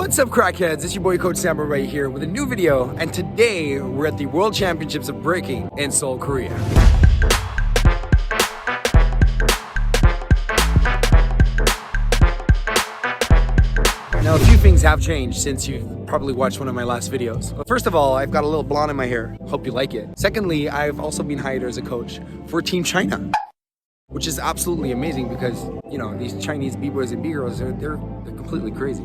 What's up, crackheads? It's your boy Coach Sambo right here with a new video, and today we're at the World Championships of Breaking in Seoul, Korea. Now, a few things have changed since you've probably watched one of my last videos. But first of all, I've got a little blonde in my hair. Hope you like it. Secondly, I've also been hired as a coach for Team China, which is absolutely amazing because, you know, these Chinese b-boys and b-girls, they're completely crazy.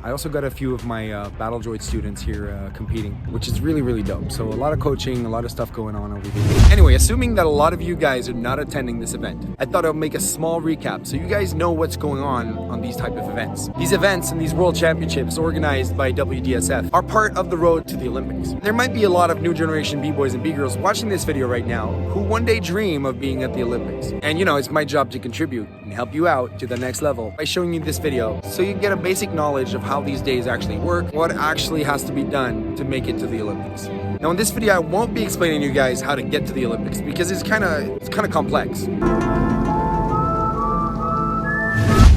I also got a few of my Battle Droid students here competing, which is really dope. So a lot of coaching, a lot of stuff going on over here. Anyway, assuming that a lot of you guys are not attending this event, I thought I'd make a small recap so you guys know what's going on these type of events. These events and these World Championships organized by Wdsf are part of the road to the Olympics. There might be a lot of new generation b-boys and b-girls watching this video right now who one day dream of being at the Olympics. And you know, it's my job to contribute and help you out to the next level by showing you this video so you get a basic knowledge of how these days actually work, what actually has to be done to make it to the Olympics. Now in this video I won't be explaining to you guys how to get to the Olympics because it's kind of complex.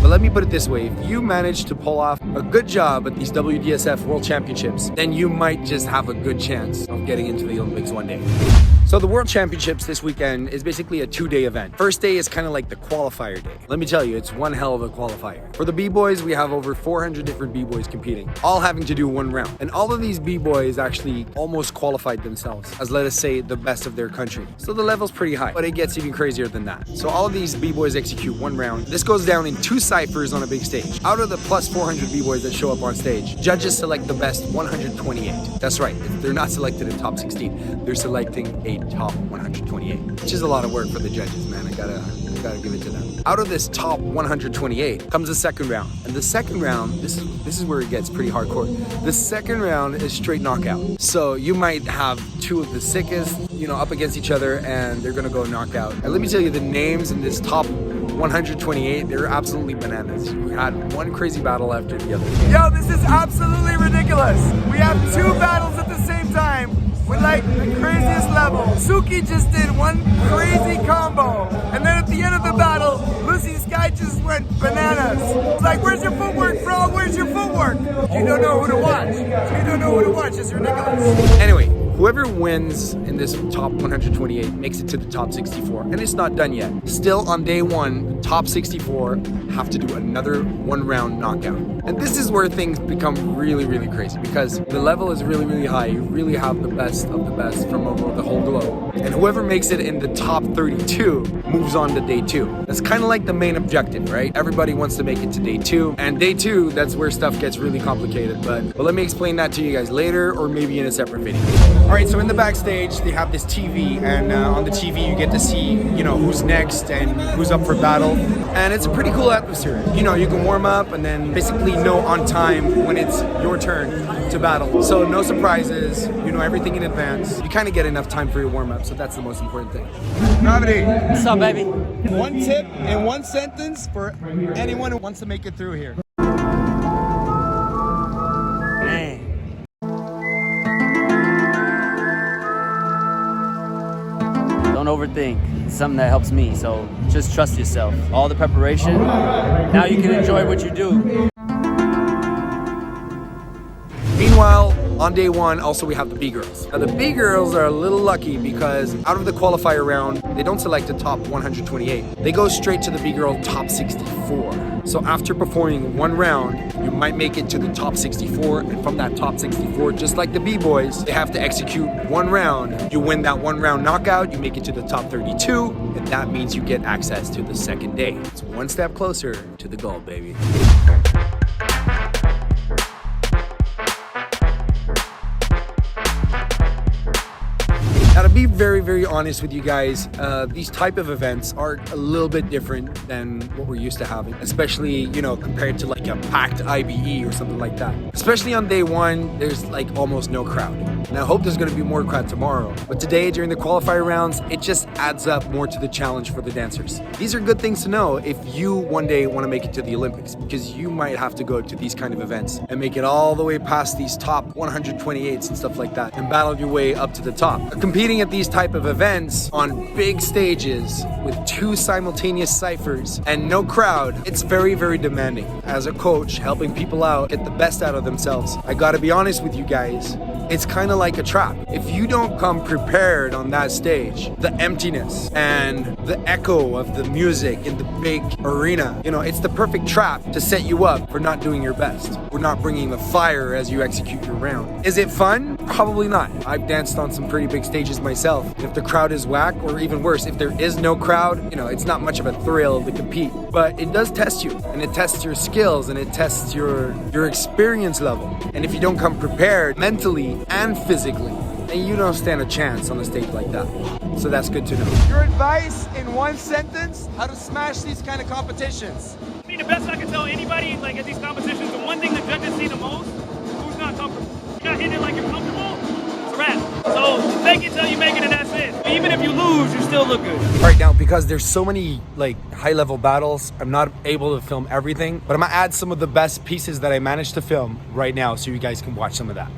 But let me put it this way, if you manage to pull off a good job at these WDSF World Championships, then you might just have a good chance of getting into the Olympics one day. So the World Championships this weekend is basically a two-day event. First day is kind of like the qualifier day. Let me tell you, it's one hell of a qualifier. For the b-boys, we have over 400 different b-boys competing, all having to do one round. And all of these b-boys actually almost qualified themselves as, let us say, the best of their country. So the level's pretty high, but it gets even crazier than that. So all of these b-boys execute one round. This goes down in 2 ciphers on a big stage. Out of the plus 400 b-boys that show up on stage, judges select the best 128. That's right, they're not selected in top 16. They're selecting a top 128, which is a lot of work for the judges, man. I gotta give it to them. Out of this top 128 comes the second round, and the second round, this is where it gets pretty hardcore. The second round is straight knockout. So you might have two of the sickest, you know, up against each other, and they're gonna go knockout. And let me tell you, the names in this top 128, they're absolutely bananas. We had one crazy battle after the other. Yo, this is absolutely ridiculous. We have 2 battles at the same time with like the craziest level. Suki just did one crazy combo, and then at the end of the battle, Lucy's guy just went bananas. It's like, where's your footwork, bro? Where's your footwork? You don't know who to watch. You don't know who to watch. It's ridiculous. Anyway, whoever wins in this top 128 makes it to the top 64, and it's not done yet. Still on day 1, top 64 have to do another 1-round knockout. And this is where things become really crazy because the level is really high. You really have the best of the best from over the whole globe. And whoever makes it in the top 32 moves on to day 2. That's kind of like the main objective, right? Everybody wants to make it to day 2. And day 2, that's where stuff gets really complicated. But let me explain that to you guys later or maybe in a separate video. All right, so in the backstage, they have this TV, and on the TV you get to see, you know, who's next and who's up for battle. And it's a pretty cool atmosphere. You know, you can warm up and then basically know on time when it's your turn to battle. So no surprises, you know everything in advance. You kind of get enough time for your warm up, so that's the most important thing. Gravity. What's up, baby? One tip in one sentence for anyone who wants to make it through here. Don't overthink. It's something that helps me, so just trust yourself. All the preparation, now you can enjoy what you do. Meanwhile, on day 1, also we have the B-girls. Now the B-girls are a little lucky because out of the qualifier round, they don't select the top 128. They go straight to the B-girl top 64. So after performing 1 round, you might make it to the top 64, and from that top 64, just like the B-boys, they have to execute 1 round. You win that 1 round knockout, you make it to the top 32, and that means you get access to the second day. It's 1 step closer to the goal, baby. Now to be very honest with you guys, these type of events are a little bit different than what we're used to having, especially, you know, compared to like a packed IBE or something like that. Especially on day 1, there's like almost no crowd. And I hope there's going to be more crowd tomorrow. But today, during the qualifier rounds, it just adds up more to the challenge for the dancers. These are good things to know if you one day want to make it to the Olympics, because you might have to go to these kind of events and make it all the way past these top 128s and stuff like that and battle your way up to the top. Competing at these type of events on big stages with 2 simultaneous ciphers and no crowd, it's very, very demanding. As a coach, helping people out get the best out of themselves, I gotta be honest with you guys, it's kind of like a trap. If you don't come prepared on that stage, the emptiness and the echo of the music in the big arena, you know, it's the perfect trap to set you up for not doing your best. We're not bringing the fire as you execute your round. Is it fun? Probably not. I've danced on some pretty big stages myself. If the crowd is whack, or even worse, if there is no crowd, you know, it's not much of a thrill to compete. But it does test you, and it tests your skills, and it tests your experience level. And if you don't come prepared mentally and physically, then you don't stand a chance on a stage like that. So that's good to know. Your advice in one sentence, how to smash these kind of competitions? I mean, the best I can tell anybody, like at these competitions, the one thing the judges see the most, who's not comfortable. You're not hitting it like you're comfortable, it's a wrap. So fake it till you make it, and that's it. Even if you lose, you still look good. Right now, because there's so many like high-level battles, I'm not able to film everything, but I'm gonna add some of the best pieces that I managed to film right now so you guys can watch some of that.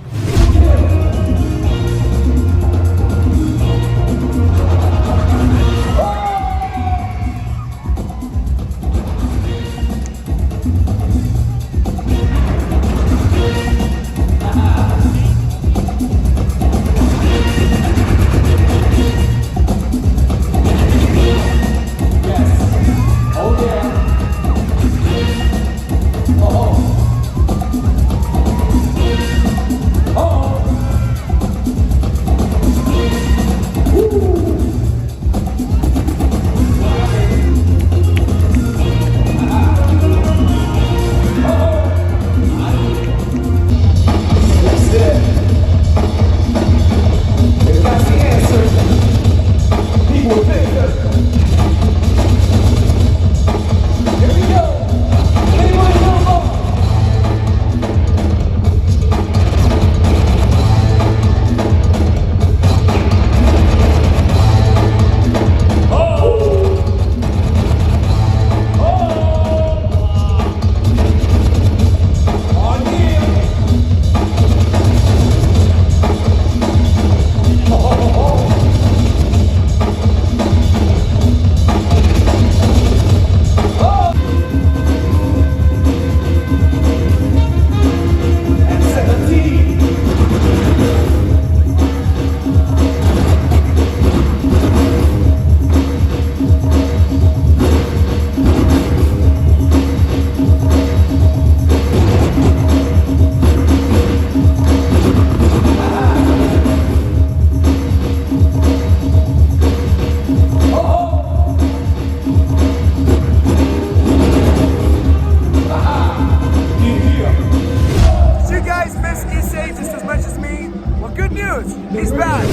He's back.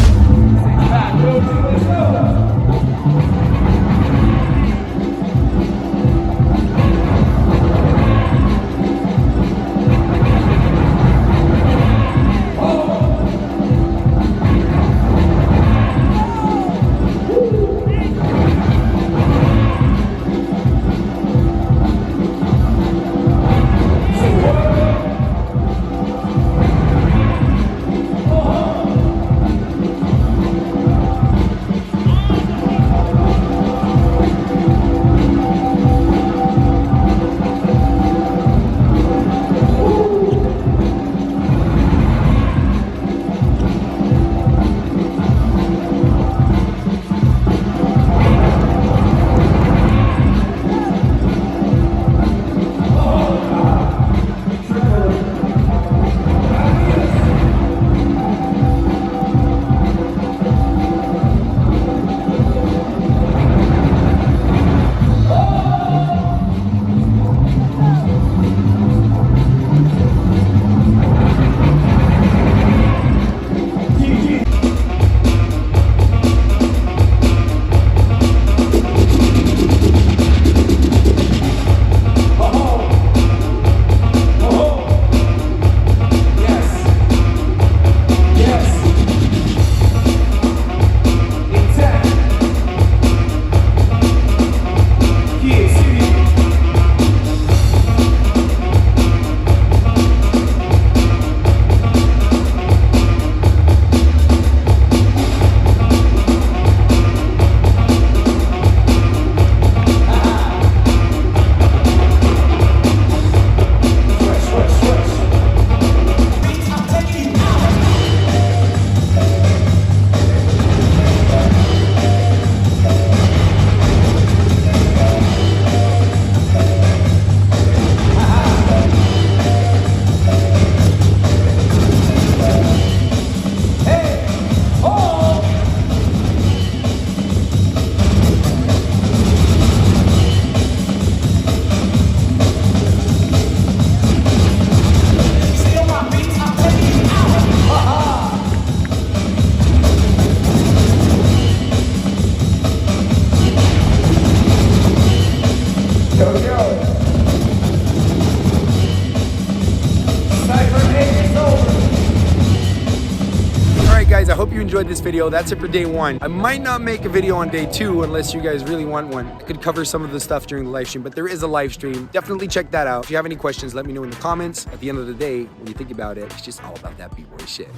enjoyed this video. That's it for day 1. I might not make a video on day 2 unless you guys really want one. I could cover some of the stuff during the live stream, but there is a live stream. Definitely check that out. If you have any questions, let me know in the comments. At the end of the day, when you think about it, it's just all about that b-boy shit.